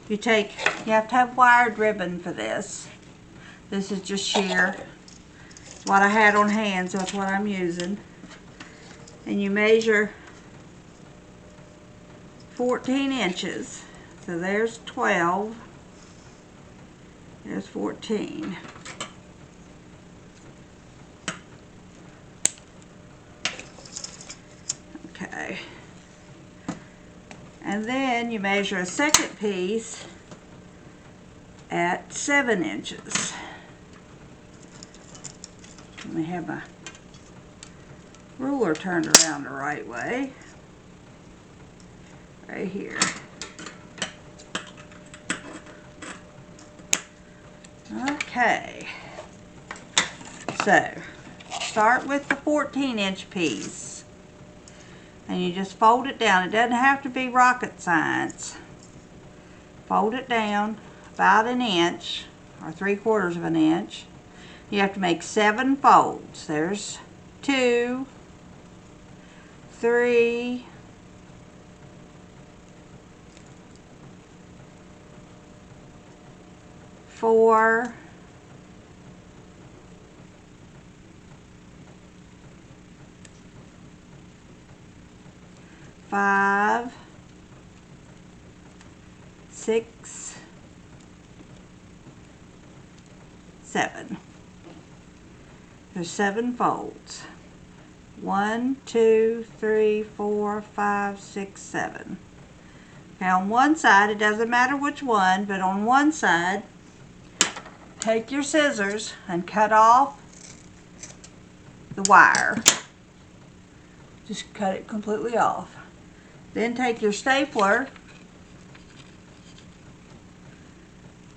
you have to have wired ribbon for this. This is just sheer. What I had on hand, so that's what I'm using. And you measure 14 inches. So there's 12. There's 14. Okay. And then you measure a second piece at 7 inches. Let me have my ruler turned around the right way. Right here. Okay. So, start with the 14-inch piece. And you just fold it down. It doesn't have to be rocket science. Fold it down about an inch or 3/4 of an inch. You have to make 7 folds. There's 2, 3, 4, 5, 6, 7. There's 7 folds. 1, 2, 3, 4, 5, 6, 7. Now on one side, it doesn't matter which one, but on one side, take your scissors and cut off the wire. Just cut it completely off. Then take your stapler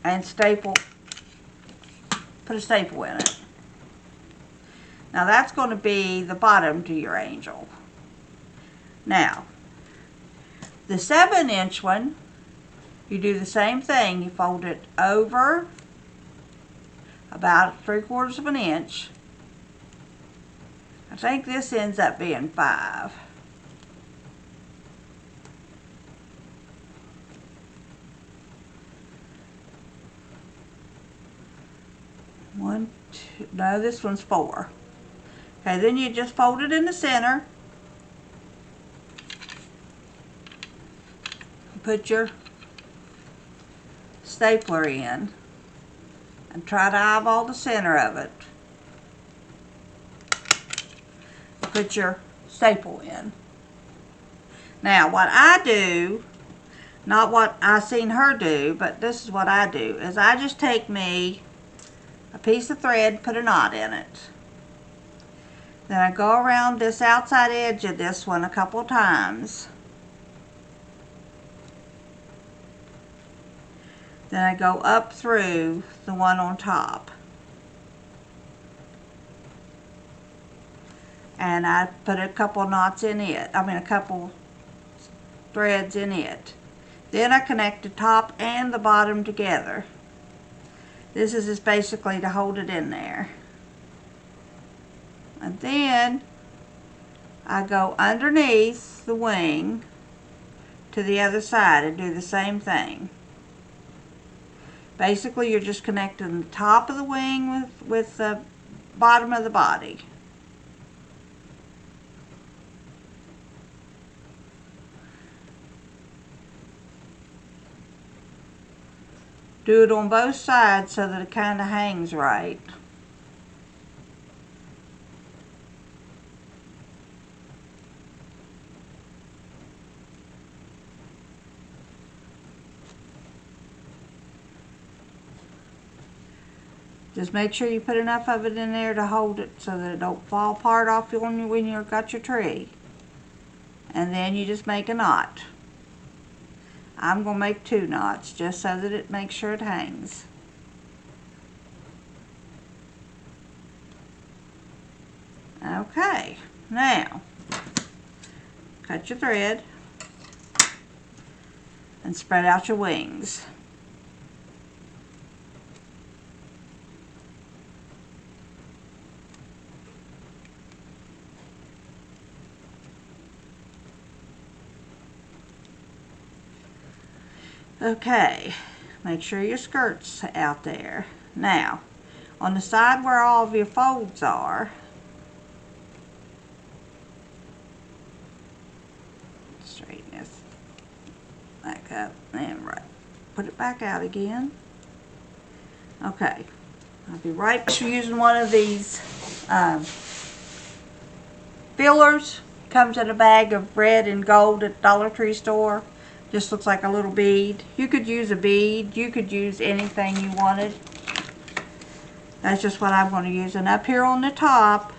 and put a staple in it. Now that's going to be the bottom to your angel. Now, the 7-inch one, you do the same thing. You fold it over about 3/4 of an inch. I think this ends up being 5. One, two, no, this one's 4. Okay, then you just fold it in the center. Put your stapler in and try to eyeball the center of it. Put your staple in. Now what I do, not what I seen her do, but this is what I do, is I just take me a piece of thread, put a knot in it. Then I go around this outside edge of this one a couple of times. Then I go up through the one on top. And I put a couple knots in it. A couple threads in it. Then I connect the top and the bottom together. This is just basically to hold it in there. And then I go underneath the wing to the other side and do the same thing. Basically, you're just connecting the top of the wing with the bottom of the body. Do it on both sides so that it kind of hangs right. Just make sure you put enough of it in there to hold it so that it don't fall apart off when you've got your tree. And then you just make a knot. I'm going to make 2 knots just so that it makes sure it hangs. Okay, now cut your thread and spread out your wings. Okay, make sure your skirt's out there. Now, on the side where all of your folds are, straighten this back up and right. Put it back out again. Okay, I'll be right back. You're using one of these fillers. Comes in a bag of red and gold at Dollar Tree store. Just looks like a little bead. You could use a bead. You could use anything you wanted. That's just what I'm going to use. And up here on the top,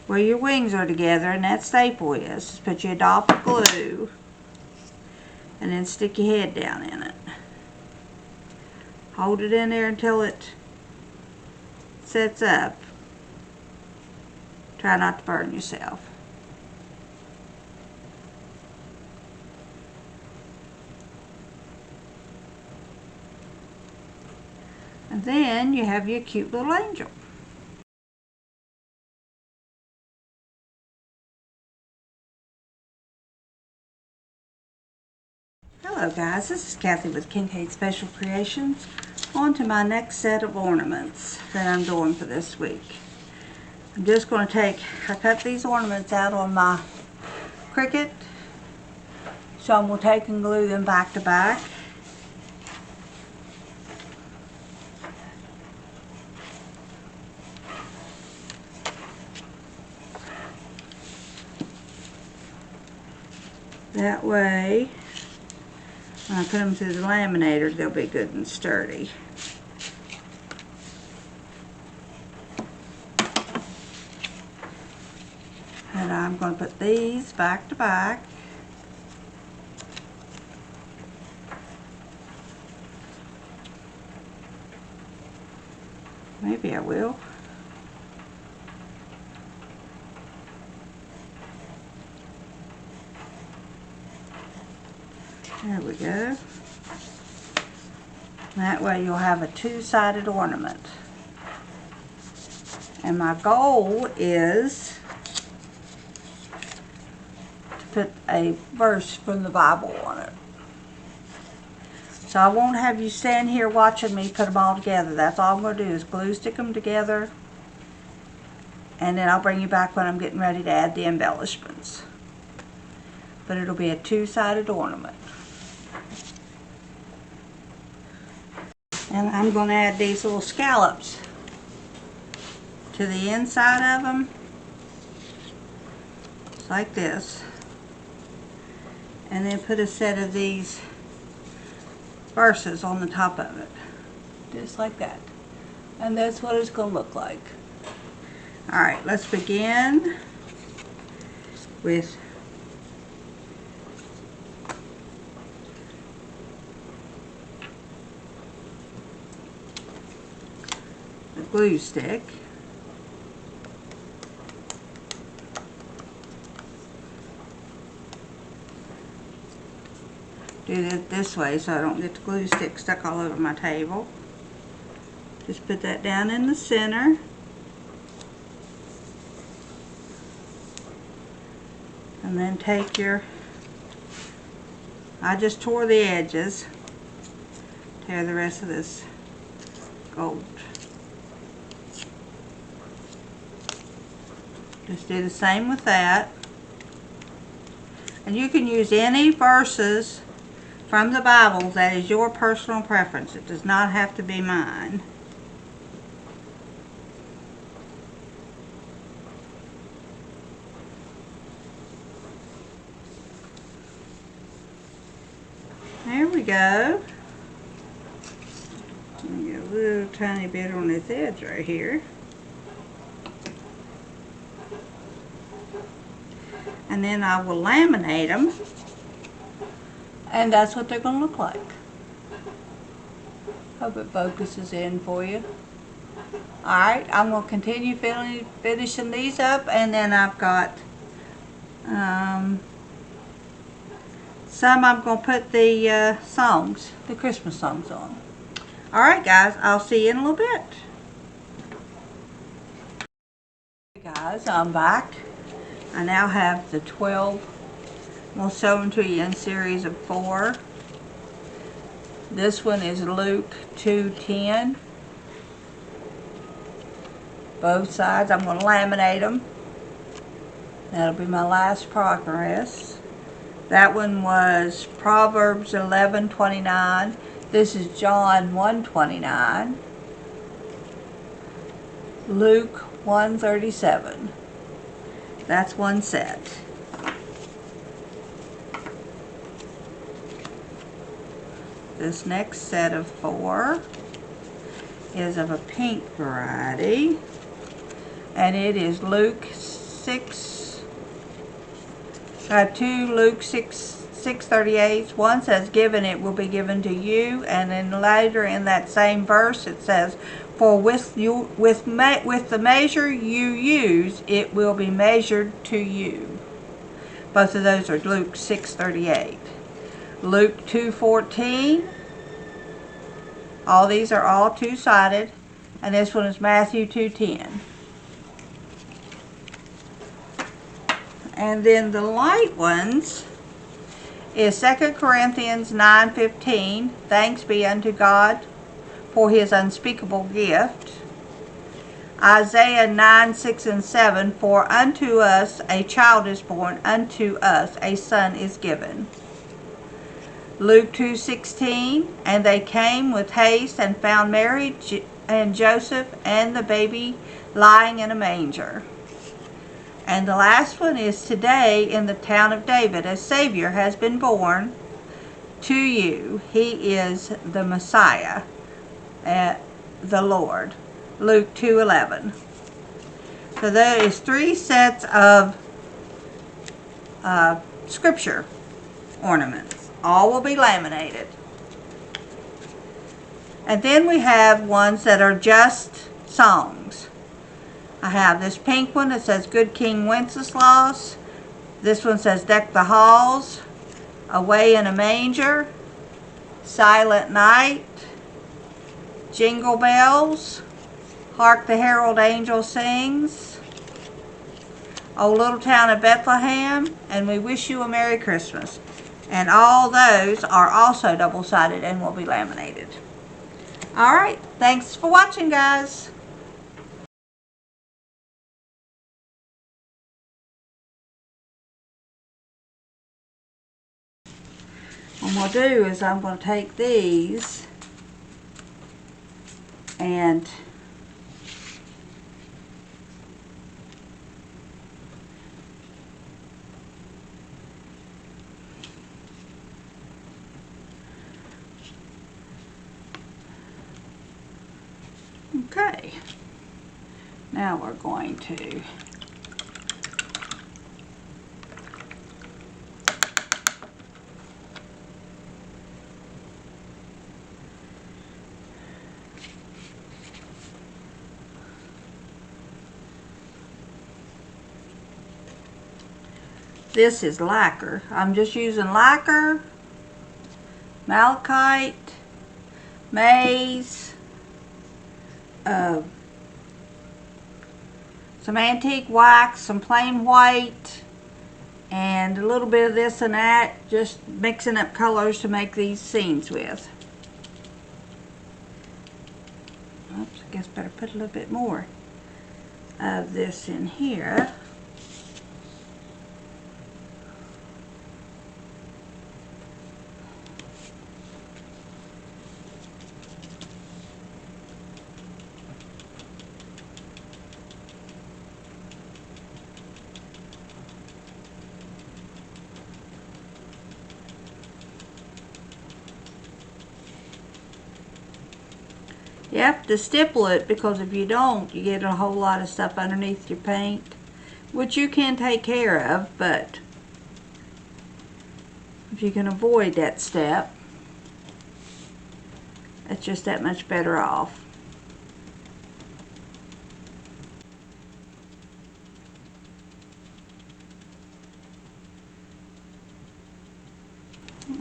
where your wings are together and that staple is, just put your dot of glue and then stick your head down in it. Hold it in there until it sets up. Try not to burn yourself. And then you have your cute little angel. Hello guys, this is Kathy with Kincaid Special Creations. On to my next set of ornaments that I'm doing for this week. I'm just going to I cut these ornaments out on my Cricut. So I'm going to take and glue them back to back. That way, when I put them through the laminator, they'll be good and sturdy. And I'm going to put these back to back. Maybe I will. There we go. That way you'll have a two-sided ornament. And my goal is to put a verse from the Bible on it. So I won't have you stand here watching me put them all together. That's all I'm going to do is glue stick them together. And then I'll bring you back when I'm getting ready to add the embellishments. But it'll be a two-sided ornament. And I'm going to add these little scallops to the inside of them. Just like this. And then put a set of these verses on the top of it. Just like that. And that's what it's going to look like. Alright, let's begin with the glue stick. Do it this way so I don't get the glue stick stuck all over my table. Just put that down in the center. And then take your, I just tore the edges. Tear the rest of this gold. Just do the same with that. And you can use any verses from the Bible that is your personal preference. It does not have to be mine. There we go. Get a little tiny bit on this edge right here. And then I will laminate them. And that's what they're going to look like. Hope it focuses in for you. Alright, I'm going to continue finishing these up. And then I've got some I'm going to put the songs, the Christmas songs on. Alright guys, I'll see you in a little bit. Hey guys, I'm back. I now have the 12. We'll sew them to you in series of 4. This one is Luke 2:10. Both sides. I'm going to laminate them. That'll be my last progress. That one was Proverbs 11:29. This is John 1:29. Luke 1:37. That's one set. This next set of 4 is of a pink variety, and it is Luke 2 Luke 6:38. One says, "Given it will be given to you," and then later in that same verse it says, "For with the measure you use, it will be measured to you." Both of those are Luke 6:38. Luke 2:14. All these are all two-sided, and this one is Matthew 2:10. And then the light ones is 2 Corinthians 9:15. Thanks be unto God for his unspeakable gift. Isaiah 9:6 and 7. For unto us a child is born, unto us a son is given. Luke 2:16. And they came with haste and found Mary and Joseph and the baby lying in a manger. And the last one is, today in the town of David a Savior has been born to you. He is the Messiah, the Lord. Luke 2:11. So there is 3 sets of scripture ornaments. All will be laminated. And then we have ones that are just songs. I have this pink one that says Good King Wenceslas. This one says Deck the Halls, Away in a Manger, Silent Night, Jingle Bells, Hark the Herald Angel Sings, O Little Town of Bethlehem, and We Wish You a Merry Christmas. And all those are also double-sided and will be laminated. Alright, thanks for watching, guys. What I'm going to do is I'm going to take these and okay, now we're going to this is lacquer. I'm just using lacquer, malachite, maize, some antique wax, some plain white, and a little bit of this and that, just mixing up colors to make these scenes with. Oops, I guess better put a little bit more of this in here. You have to stipple it, because if you don't, you get a whole lot of stuff underneath your paint, which you can take care of, but if you can avoid that step, it's just that much better off.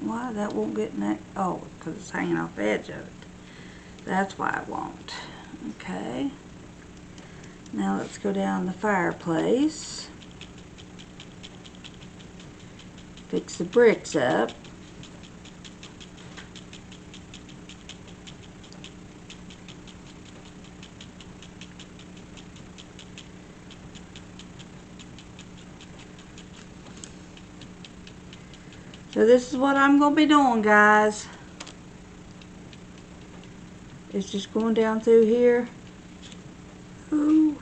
Why that won't get in that? Oh, because it's hanging off the edge of it. That's why I won't. Okay. Now let's go down the fireplace. Fix the bricks up. So this is what I'm going to be doing, guys. It's just going down through here. Ooh.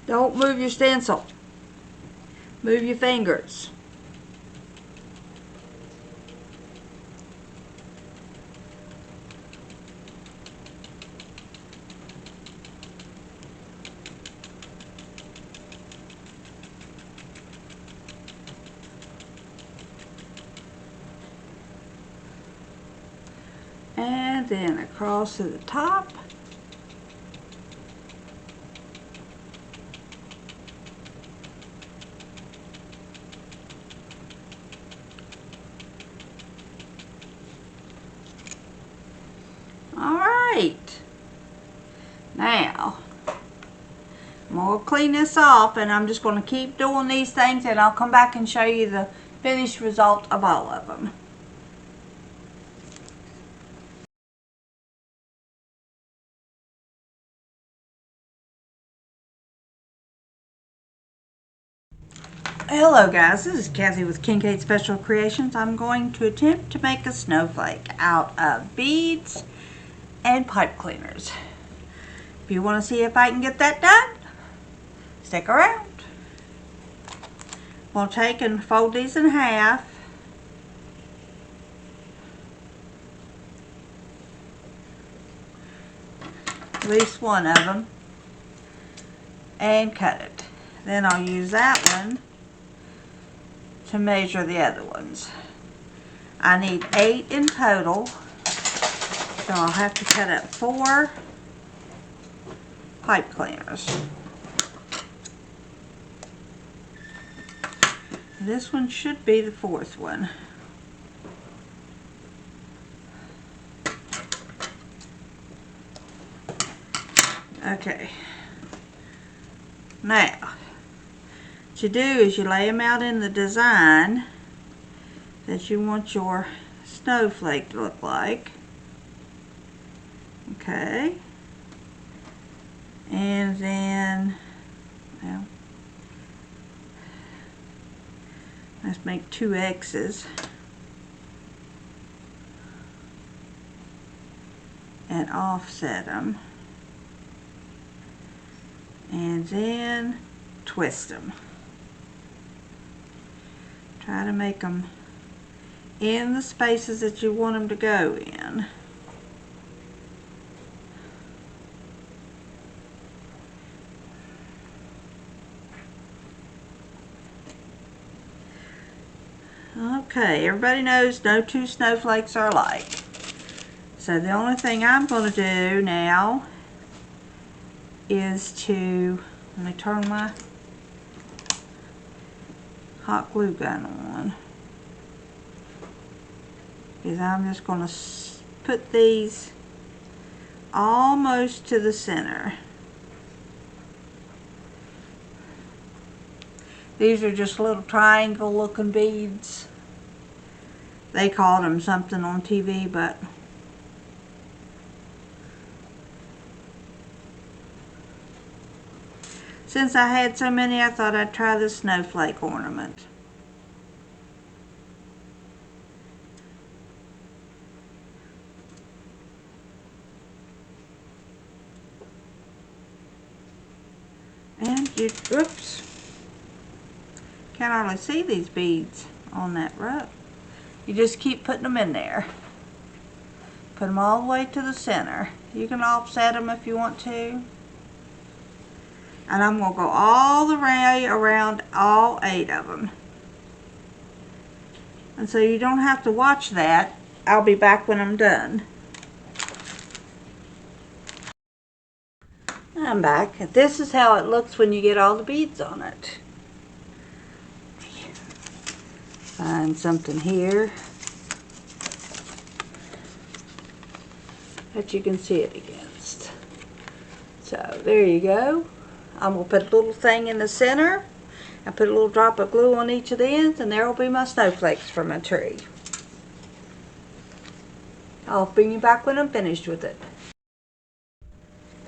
Don't move your stencil. Move your fingers. And then across to the top. Alright. Now, I'm going to clean this off, and I'm just going to keep doing these things, and I'll come back and show you the finished result of all of them. Hello guys, this is Kathy with Kincaid Special Creations. I'm going to attempt to make a snowflake out of beads and pipe cleaners. If you want to see if I can get that done, stick around. We'll take and fold these in half. At least one of them. And cut it. Then I'll use that one to measure the other ones. I need 8 in total, so I'll have to cut up 4 pipe cleaners. This one should be the 4th one. Okay. Now, what you do is you lay them out in the design that you want your snowflake to look like. Okay. And then, well, let's make 2 X's. And offset them. And then twist them. Try to make them in the spaces that you want them to go in. Okay, everybody knows no 2 snowflakes are alike. So the only thing I'm going to do now is to, let me turn my hot glue gun on, is I'm just going to put these almost to the center. These are just little triangle looking beads. They called them something on TV, but since I had so many, I thought I'd try the snowflake ornament. And you, oops, can't hardly see these beads on that row. You just keep putting them in there. Put them all the way to the center. You can offset them if you want to. And I'm going to go all the way around all 8 of them. And so you don't have to watch that. I'll be back when I'm done. I'm back. This is how it looks when you get all the beads on it. Find something here that you can see it against. So there you go. I'm going to put a little thing in the center and put a little drop of glue on each of the ends, and there will be my snowflakes for my tree. I'll bring you back when I'm finished with it.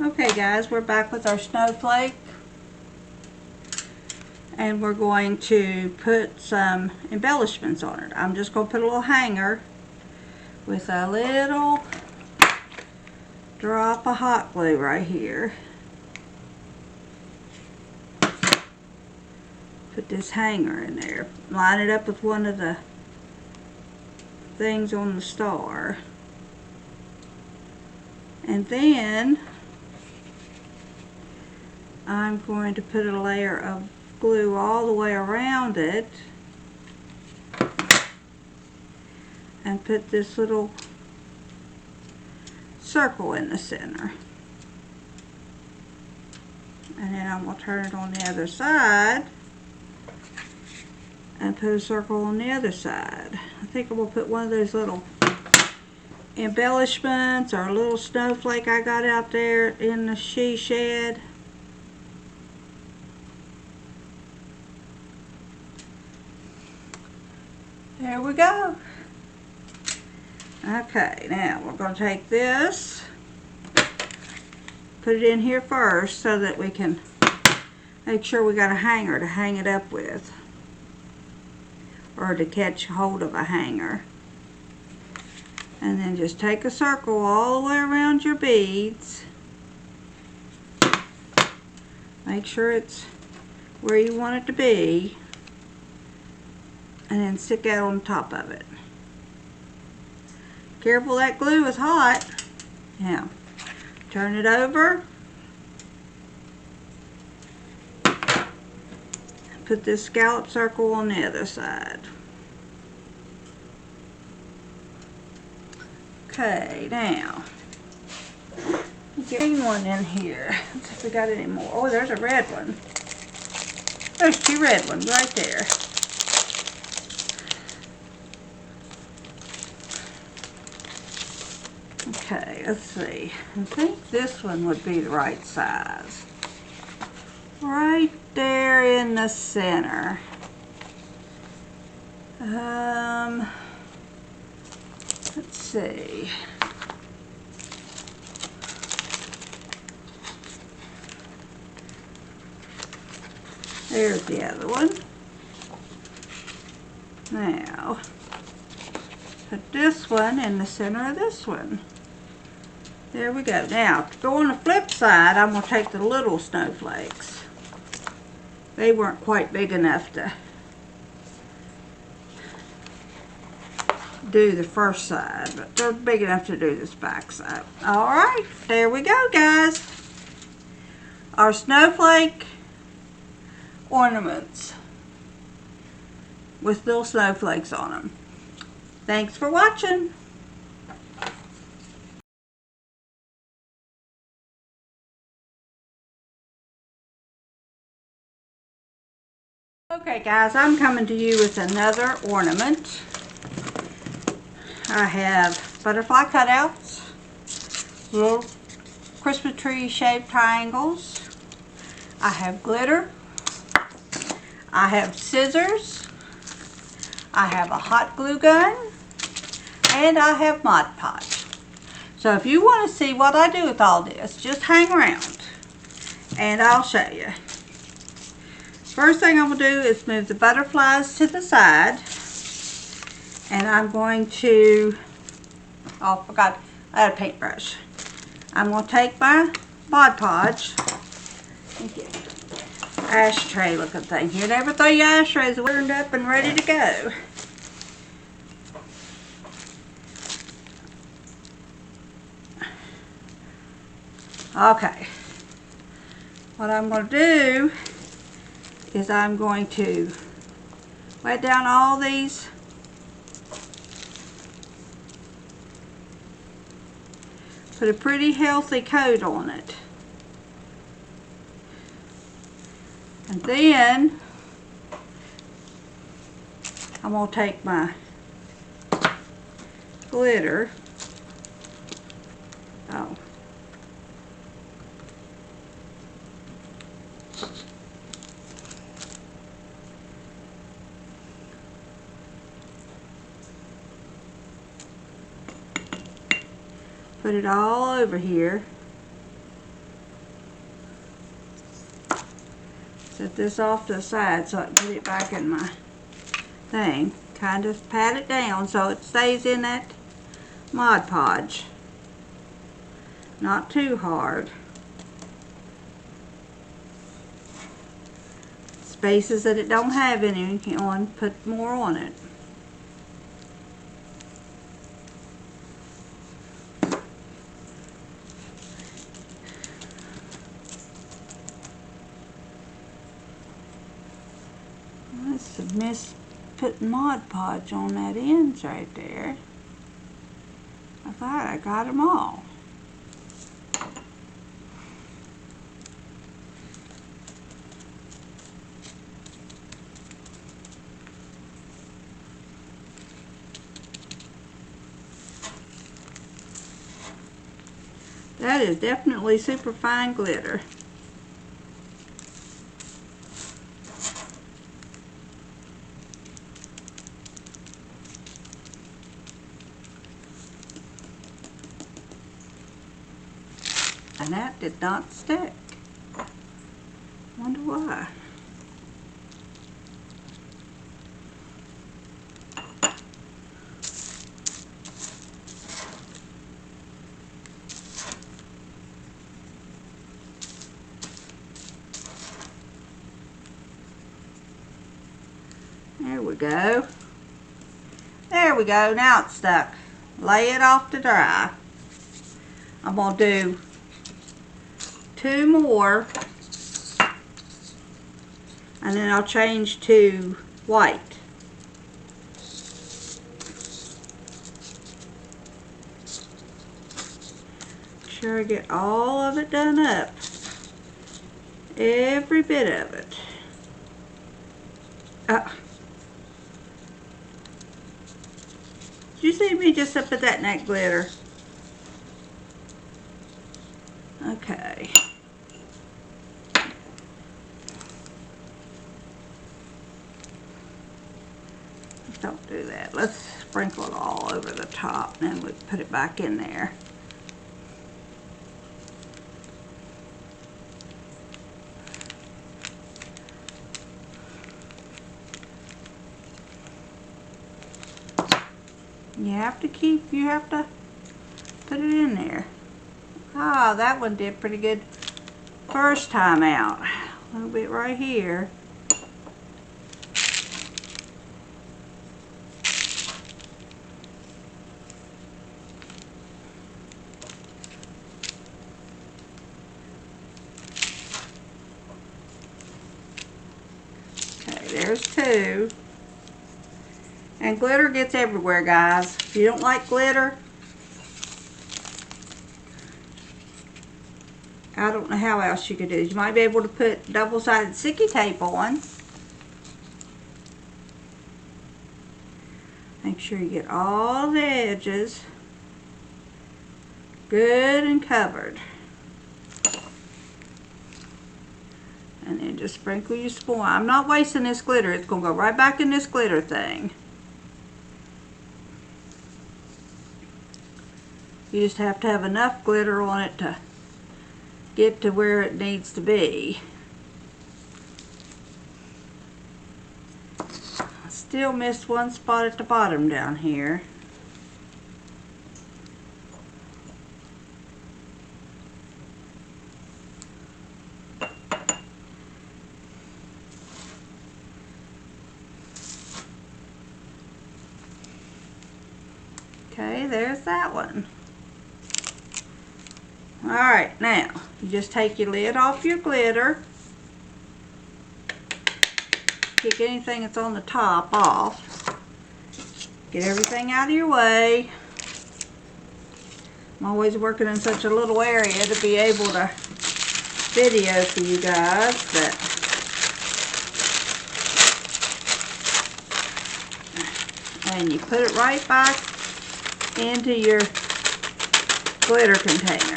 Okay guys, we're back with our snowflake. and we're going to put some embellishments on it. I'm just going to put a little hanger with a little drop of hot glue right here. Put this hanger in there. Line it up with one of the things on the star. And then I'm going to put a layer of glue all the way around it and put this little circle in the center. And then I'm going to turn it on the other side and put a circle on the other side. I think I'm going to put one of those little embellishments or a little snowflake I got out there in the she shed. There we go. Okay, now we're going to take this, put it in here first so that we can make sure we got a hanger to hang it up with, or to catch hold of a hanger. And then just take a circle all the way around your beads. Make sure it's where you want it to be, and then stick that on top of it. Careful, that glue is hot. Now, turn it over. Put this scallop circle on the other side. Okay, now, get one in here. Let's see if we got any more. Oh, there's a red one. There's two red ones right there. Okay, let's see. I think this one would be the right size. Right there in the center. Let's see. There's the other one. Now, put this one in the center of this one. There we go. Now, to go on the flip side, I'm going to take the little snowflakes. They weren't quite big enough to do the first side, but they're big enough to do this back side. Alright, there we go, guys. Our snowflake ornaments with little snowflakes on them. Thanks for watching. Okay guys, I'm coming to you with another ornament. I have butterfly cutouts, little Christmas tree shaped triangles. I have glitter. I have scissors. I have a hot glue gun. And I have Mod Podge. So if you want to see what I do with all this, just hang around and I'll show you. First thing I'm going to do is move the butterflies to the side, and I'm going to, oh I forgot, I had a paintbrush. I'm going to take my Mod Podge, ashtray looking thing here, and everything ashtrays are turned up and ready to go. Okay, what I'm going to do is I'm going to wet down all these put a pretty healthy coat on it, and then I'm going to take my glitter, put it all over here Set this off to the side so I can put it back in my thing. Kind of pat it down so it stays in that Mod Podge. Not too hard. Spaces that it don't have any, you can put more on it. I must have missed putting Mod Podge on that ends right there. I thought I got them all. That is definitely super fine glitter. And that did not stick. Wonder why. There we go. There we go. Now it's stuck. Lay it off to dry. I'm going to do 2 more. And then I'll change to white. Make sure I get all of it done up. Every bit of it. Did you see me just up at that neck glitter? Okay. Don't do that. Let's sprinkle it all over the top, and then we put it back in there. You have to put it in there. Ah, that one did pretty good first time out. A little bit right here. Okay, there's 2. And glitter gets everywhere, guys. If you don't like glitter, I don't know how else you could do it. You might be able to put double-sided sticky tape on. Make sure you get all the edges good and covered. And then just sprinkle your spoon. I'm not wasting this glitter. It's going to go right back in this glitter thing. You just have to have enough glitter on it to get to where it needs to be. I still missed one spot at the bottom down here. Okay, there's that one. Alright, now, you just take your lid off your glitter. Kick anything that's on the top off. Get everything out of your way. I'm always working in such a little area to be able to video for you guys, but and you put it right back into your glitter container.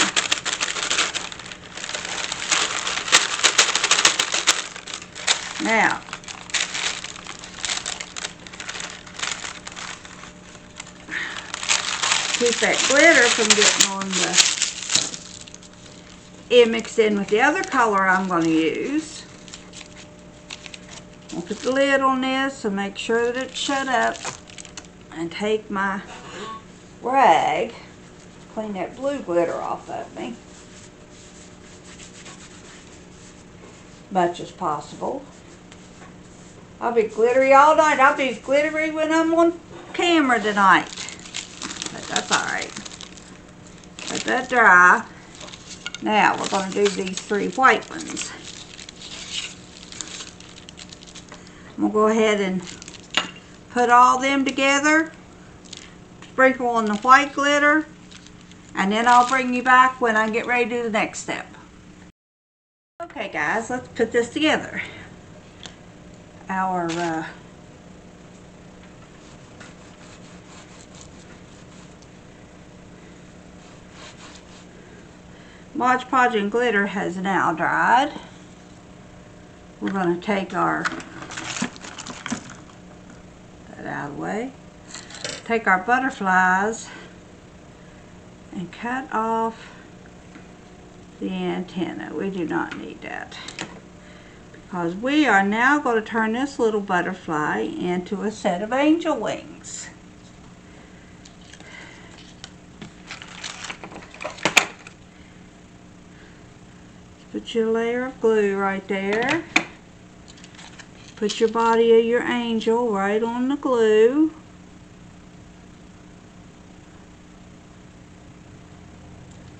Now, keep that glitter from getting on the mixed in with the other color I'm going to use. I'll put the lid on this and make sure that it's shut up, and take my rag, clean that blue glitter off of me, much as possible. I'll be glittery all night. I'll be glittery when I'm on camera tonight. But that's alright. Let that dry. Now we're going to do these 3 white ones. I'm going to go ahead and put all them together. Sprinkle on the white glitter. And then I'll bring you back when I get ready to do the next step. Okay guys, let's put this together. Our Mod Podge and glitter has now dried. We're going to take that out of the way. Take our butterflies and cut off the antenna. We do not need that, because we are now going to turn this little butterfly into a set of angel wings. Put your layer of glue right there. Put your body of your angel right on the glue.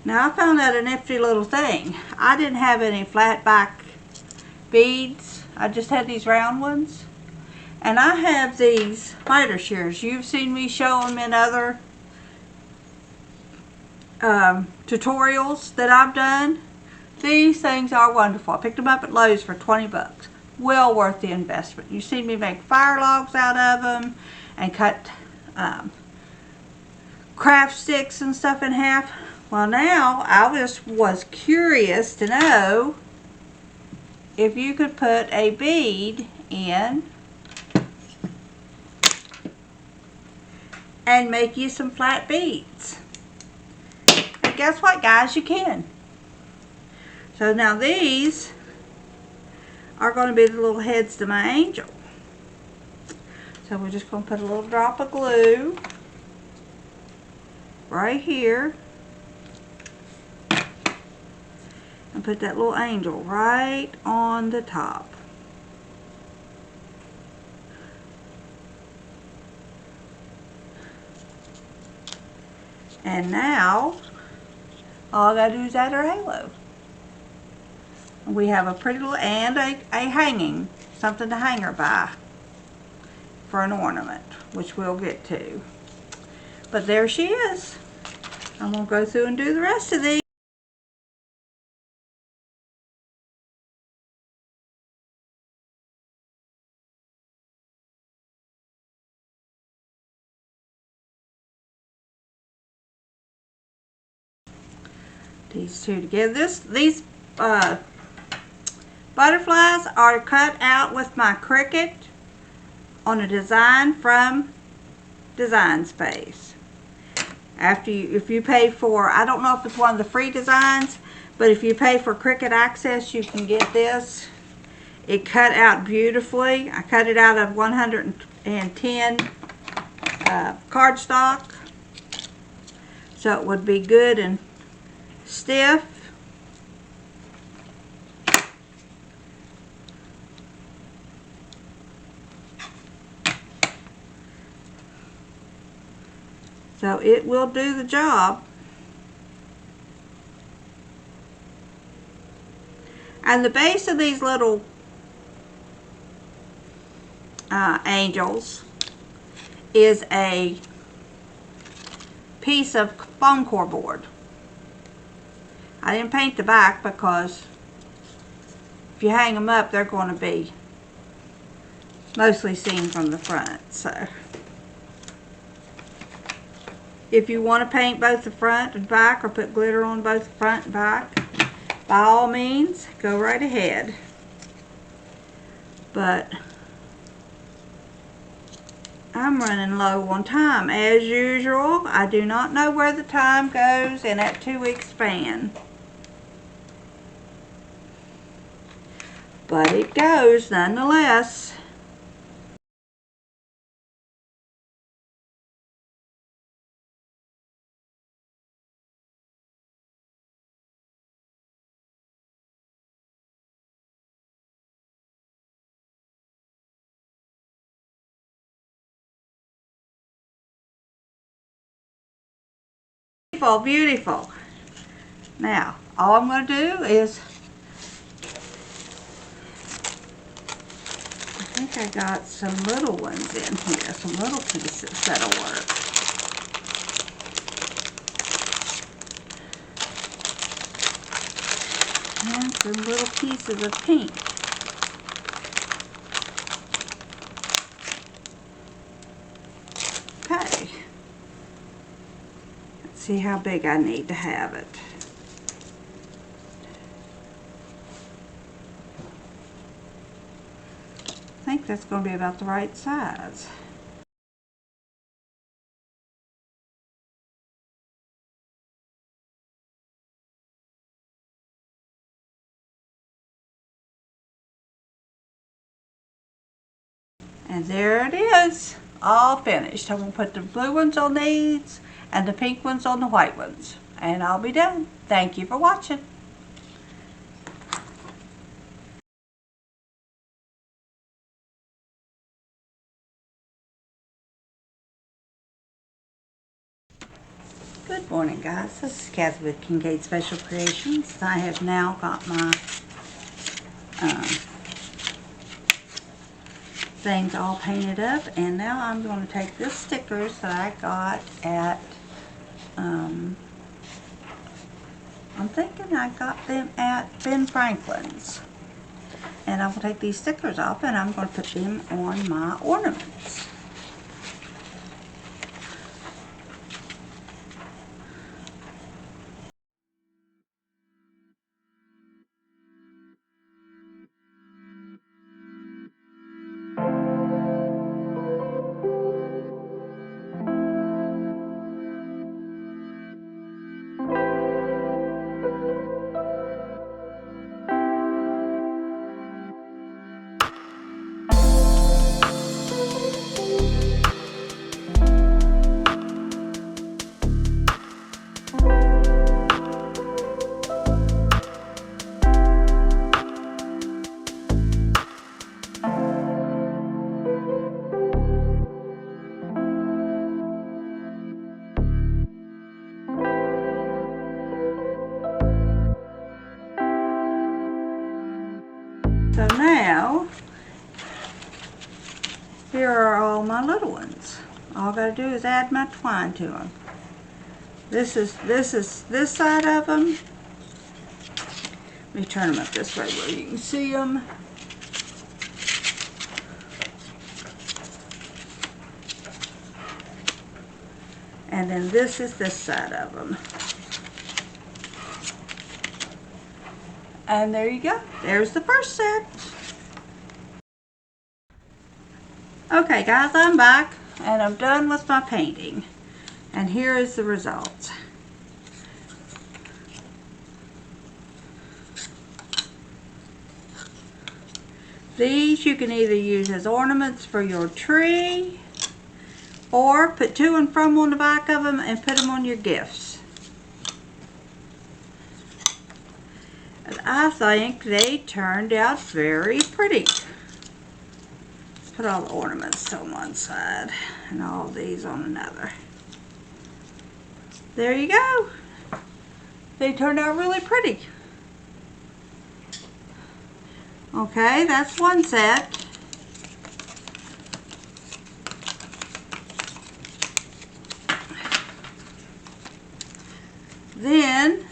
Now I found out a nifty little thing. I didn't have any flat back beads. I just had these round ones. And I have these miter shears. You've seen me show them in other tutorials that I've done. These things are wonderful. I picked them up at Lowe's for 20 bucks. Well worth the investment. You've seen me make fire logs out of them and cut craft sticks and stuff in half. Well, now I just was curious to know if you could put a bead in and make you some flat beads. And guess what, guys? You can. So now these are going to be the little heads to my angel. So we're just going to put a little drop of glue right here. And put that little angel right on the top. And now, all I gotta do is add our halo. We have a pretty little, and a hanging, something to hang her by for an ornament, which we'll get to. But there she is. I'm gonna go through and do the rest of these. These two together. These butterflies are cut out with my Cricut on a design from Design Space. If you pay for, I don't know if it's one of the free designs, but if you pay for Cricut Access, you can get this. It cut out beautifully. I cut it out of 110 cardstock, so it would be good and stiff. So it will do the job. And the base of these little angels is a piece of foam core board. I didn't paint the back because if you hang them up, they're going to be mostly seen from the front. So if you want to paint both the front and back, or put glitter on both the front and back, by all means, go right ahead. But I'm running low on time as usual. I do not know where the time goes in that 2-week span. But it goes nonetheless. beautiful, beautiful. Now, all I'm going to do is, I think I got some little ones in here, some little pieces that'll work. And some little pieces of pink. Okay. Let's see how big I need to have it. I think that's going to be about the right size. And there it is, all finished. I'm going to put the blue ones on these and the pink ones on the white ones. And I'll be done. Thank you for watching. Good morning, guys. This is Kathy with Kincaid Special Creations. I have now got my things all painted up, and now I'm going to take the stickers that I got at, I'm thinking I got them at Ben Franklin's. And I'm going to take these stickers off and I'm going to put them on my ornaments. So now, here are all my little ones. All I gotta do is add my twine to them. This is this side of them. Let me turn them up this way where you can see them. And then this is this side of them. And there you go. There's the first set. Okay guys, I'm back and I'm done with my painting. And here is the results. These you can either use as ornaments for your tree or put to and from on the back of them and put them on your gifts. And I think they turned out very pretty. Let's put all the ornaments on one side and all these on another. There you go. They turned out really pretty. Okay, that's one set. Then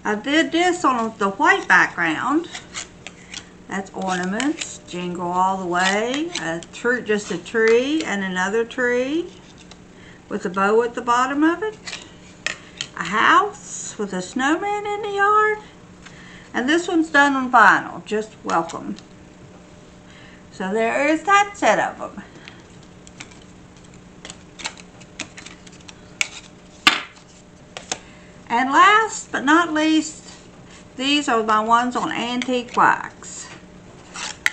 I did this on the white background. That's ornaments, jingle all the way. Just a tree and another tree with a bow at the bottom of it. A house with a snowman in the yard. And this one's done on vinyl, just welcome. So there is that set of them. And last but not least, these are my ones on antique wax.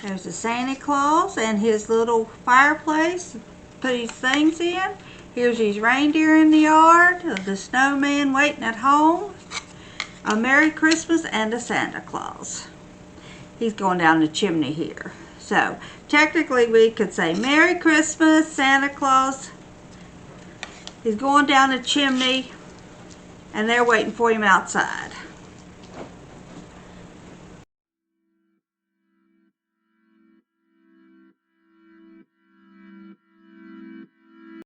There's a Santa Claus and his little fireplace, put his things in. Here's his reindeer in the yard, the snowman waiting at home. A Merry Christmas and a Santa Claus. He's going down the chimney here. So, technically we could say Merry Christmas, Santa Claus, He's going down the chimney, and they're waiting for him outside.